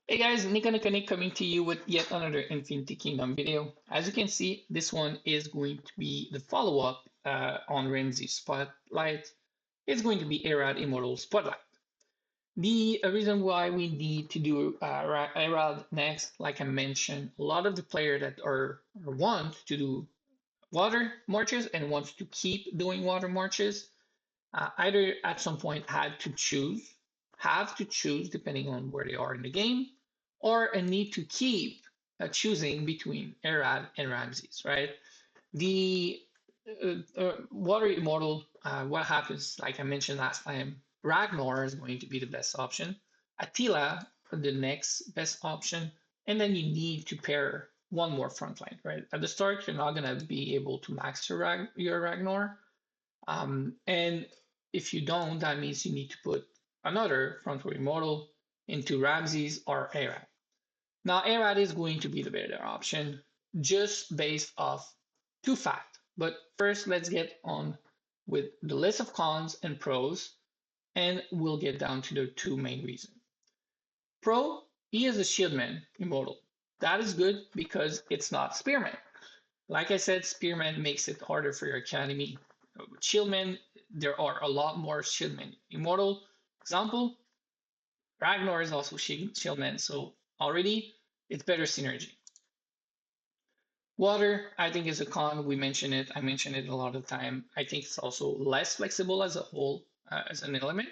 Hey guys, Nick coming to you with yet another Infinity Kingdom video. As you can see, this one is going to be the follow-up on Ramsey's Spotlight. It's going to be Harald Immortal Spotlight. The reason why we need to do Harald next, like I mentioned, a lot of the players that are want to do water marches and wants to keep doing water marches, either at some point have to choose depending on where they are in the game, or a need to keep choosing between Arad and Ramses, right? The Water Immortal, what happens, like I mentioned last time, Ragnar is going to be the best option. Attila, the next best option. And then you need to pair one more frontline, right? At the start, you're not going to be able to max your Ragnar. And if you don't, that means you need to put another Frontline Immortal into Ramses or Arad. Now, Arad is going to be the better option just based off two facts. But first, let's get on with the list of cons and pros, and we'll get down to the two main reasons. Pro, he is a Shieldman Immortal. That is good because it's not Spearman. Like I said, Spearman makes it harder for your academy. With Shieldman, there are a lot more Shieldman Immortal. Example, Ragnar is also Shieldman, so already it's better synergy. Water, I think, is a con. We mentioned it. I mentioned it a lot of time. I think it's also less flexible as a whole, as an element.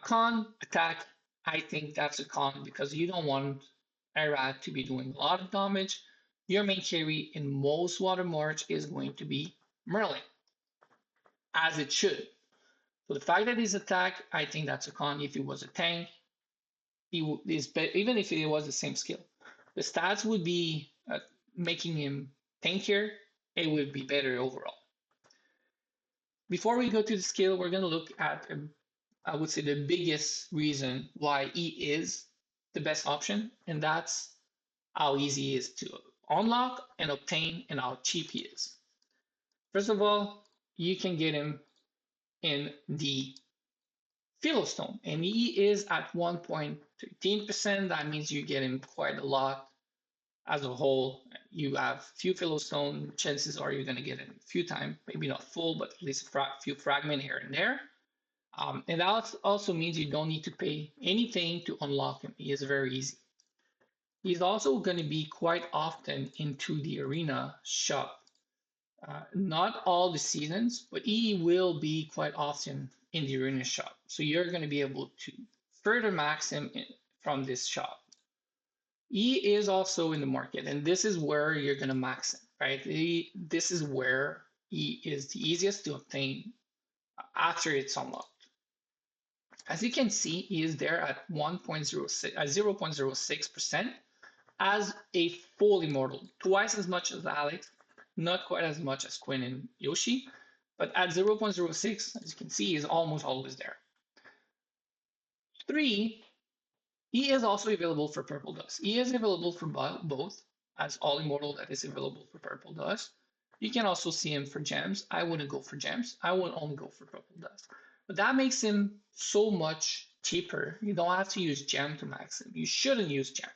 Con, attack, I think that's a con because you don't want Arad to be doing a lot of damage. Your main carry in most water march is going to be Merlin, as it should. So the fact that he's attack, I think that's a con. If he was a tank, even if it was the same skill, the stats would be making him tankier. It would be better overall. Before we go to the skill, we're going to look at, I would say, the biggest reason why he is the best option, and that's how easy he is to unlock and obtain and how cheap he is. First of all, you can get him in the Philostone, and he is at 1.13%. That means you get him quite a lot. As a whole, you have few Philostone, chances are you're going to get it a few times, maybe not full, but at least a few fragments here and there. And that also means you don't need to pay anything to unlock him. He is very easy. He's also going to be quite often into the arena shop. Not all the seasons, but he will be quite often in the arena shop. So you're going to be able to further max him from this shop. He is also in the market, and this is where you're going to max him, right? This is where he is the easiest to obtain after it's unlocked. As you can see, he is there at 0.06% as a full immortal, twice as much as Alex, not quite as much as Quinn and Yoshi, but at 0.06, as you can see, is almost always there. 3, he is also available for Purple Dust. He is available for both, as all immortal that is available for Purple Dust. You can also see him for gems. I wouldn't go for gems. I would only go for Purple Dust. But that makes him so much cheaper. You don't have to use gem to max him. You shouldn't use gem.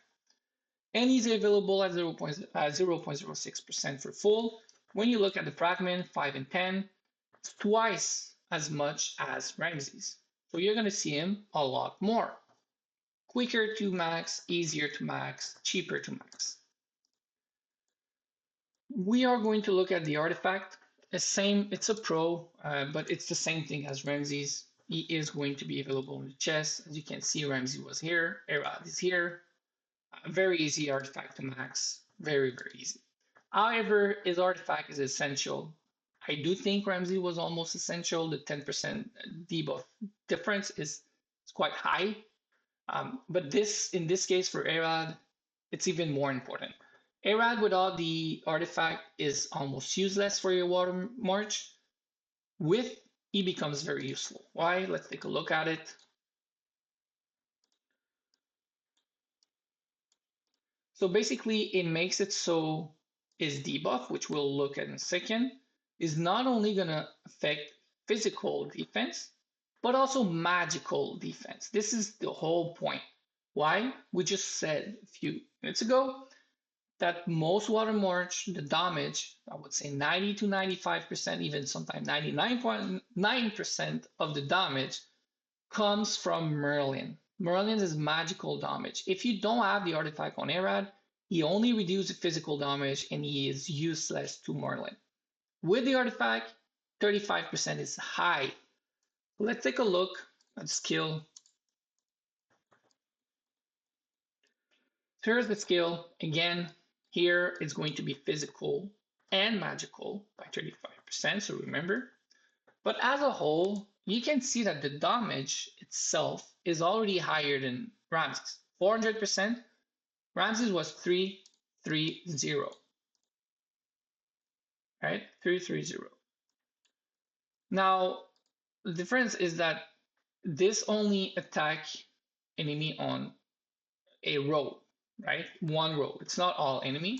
And he's available at 0.06% for full. When you look at the fragment 5 and 10, it's twice as much as Ramses. So you're going to see him a lot more. Quicker to max, easier to max, cheaper to max. We are going to look at the artifact. It's a pro, but it's the same thing as Ramses. He is going to be available in the chest. As you can see, Ramses was here, Harald is here. Very easy artifact to max, very, very easy. However, his artifact is essential. I do think Ramsey was almost essential. The 10% debuff difference is quite high. But in this case for Harald, it's even more important. Harald without the artifact is almost useless for your water march. With, he becomes very useful. Why? Let's take a look at it. So basically, it makes it so his debuff, which we'll look at in a second, is not only going to affect physical defense, but also magical defense. This is the whole point. Why? We just said a few minutes ago that most water march, the damage, I would say 90 to 95%, even sometimes 99.9% of the damage comes from Merlin. Merlin is magical damage. If you don't have the artifact on Arad, he only reduces physical damage and he is useless to Merlin. With the artifact, 35% is high. Let's take a look at skill. Here's the skill. Again, here it's going to be physical and magical by 35%, so remember. But as a whole, you can see that the damage itself is already higher than Ramses. 400%, Ramses was 330, right? 330. Now, the difference is that this only attack enemy on a row, right? One row. It's not all enemy.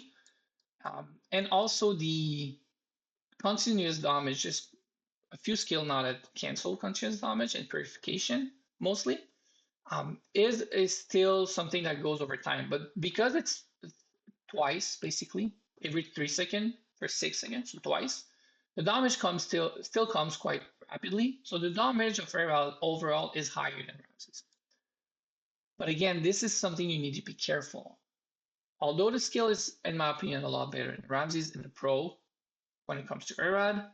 And also the continuous damage, just a few skill now that cancel continuous damage and purification mostly, is still something that goes over time. But because it's twice, basically, every 3 seconds for 6 seconds, so twice, the damage comes still comes quite rapidly. So the damage of Harald overall is higher than Ramses. But again, this is something you need to be careful. Although the skill is, in my opinion, a lot better than Ramses in the pro when it comes to Arad,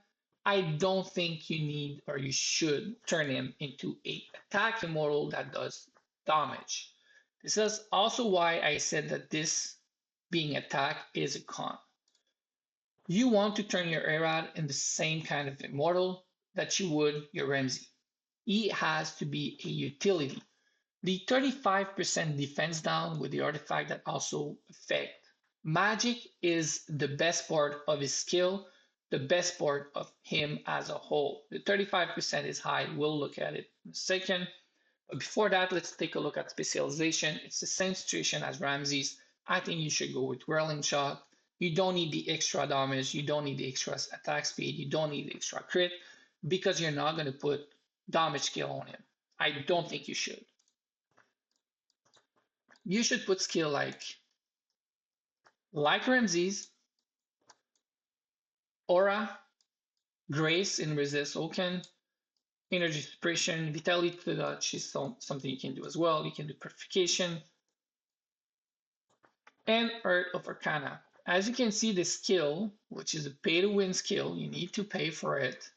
I don't think you need or you should turn him into a attack immortal that does damage. This is also why I said that this being attack is a con. You want to turn your Arad in the same kind of immortal that you would your Ramsey. He has to be a utility. The 35% defense down with the artifact that also affect magic is the best part of his skill, the best part of him as a whole. The 35% is high. We'll look at it in a second. But before that, let's take a look at specialization. It's the same situation as Ramses. I think you should go with Whirling Shot. You don't need the extra damage. You don't need the extra attack speed. You don't need the extra crit because you're not going to put damage skill on him. I don't think you should. You should put skill like Ramses, Aura, Grace in Resist Oaken, Energy Suppression, Vitality to the Dutch is something you can do as well. You can do Purification, and Earth of Arcana. As you can see, the skill, which is a pay-to-win skill, you need to pay for it,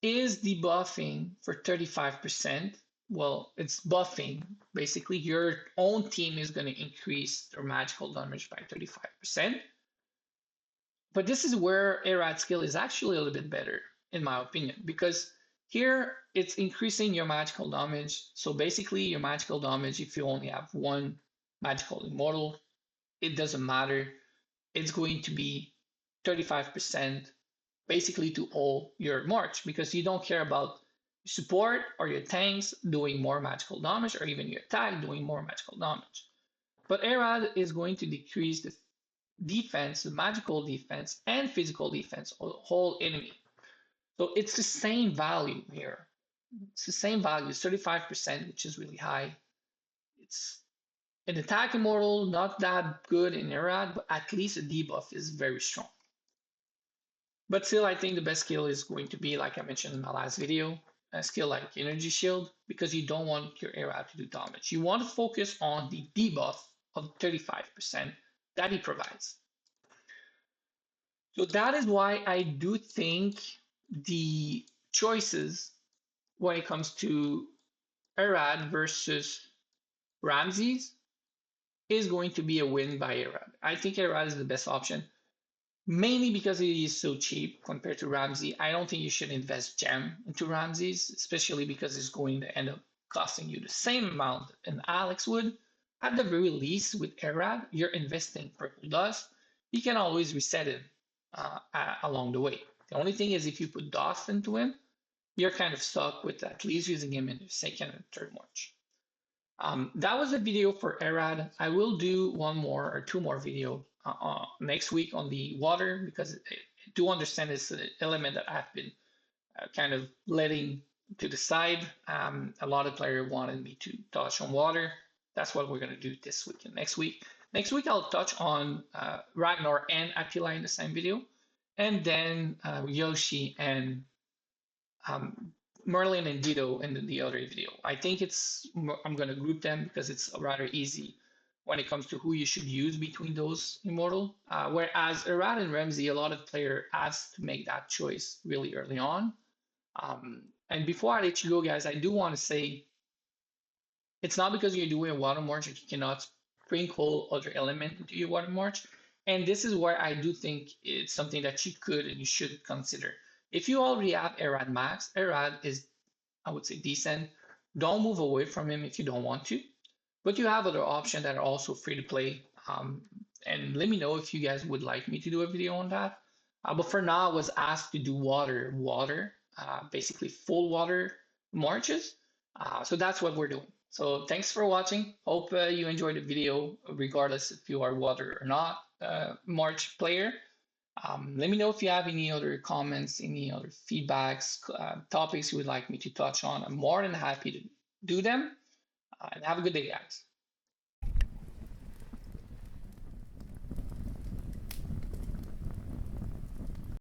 is debuffing for 35%. Well, it's buffing. Basically, your own team is going to increase their magical damage by 35%. But this is where Arad skill is actually a little bit better, in my opinion, because here it's increasing your magical damage. So basically, your magical damage, if you only have one magical immortal, it doesn't matter. It's going to be 35% basically to all your march because you don't care about support or your tanks doing more magical damage or even your attack doing more magical damage. But Arad is going to decrease the defense, the magical defense, and physical defense of the whole enemy. So it's the same value here. It's the same value, it's 35%, which is really high. It's an attack immortal, not that good in Arad, but at least the debuff is very strong. But still, I think the best skill is going to be, like I mentioned in my last video, a skill like Energy Shield, because you don't want your Arad to do damage. You want to focus on the debuff of 35% that he provides. So that is why I do think the choices when it comes to Arad versus Ramses is going to be a win by Arad. I think Arad is the best option, mainly because he is so cheap compared to Ramses. I don't think you should invest gem into Ramses, especially because it's going to end up costing you the same amount as Alex would. At the very least, with Arad, you're investing purple dust. You can always reset it along the way. The only thing is if you put dust into him, you're kind of stuck with at least using him in the second and third march. That was a video for Arad. I will do one more or two more video next week on the water because I do understand it's an element that I've been kind of letting to the side. A lot of players wanted me to touch on water. That's what we're going to do this week and next week. Next week, I'll touch on Ragnar and Attila in the same video, and then Yoshi and um, Merlin and Dido in the other video. I think I'm going to group them because it's rather easy when it comes to who you should use between those immortal. Whereas Arad and Ramsey, a lot of player asked to make that choice really early on. And before I let you go, guys, I do want to say it's not because you're doing a water march that you cannot sprinkle other element into your water march. And this is where I do think it's something that you could and you should consider. If you already have Arad Max, Arad is, I would say, decent. Don't move away from him if you don't want to. But you have other options that are also free to play. And let me know if you guys would like me to do a video on that. But for now, I was asked to do basically full water marches. So that's what we're doing. So thanks for watching. Hope you enjoyed the video, regardless if you are water or not march player. Let me know if you have any other comments, any other feedbacks, topics you would like me to touch on. I'm more than happy to do them. And have a good day, guys.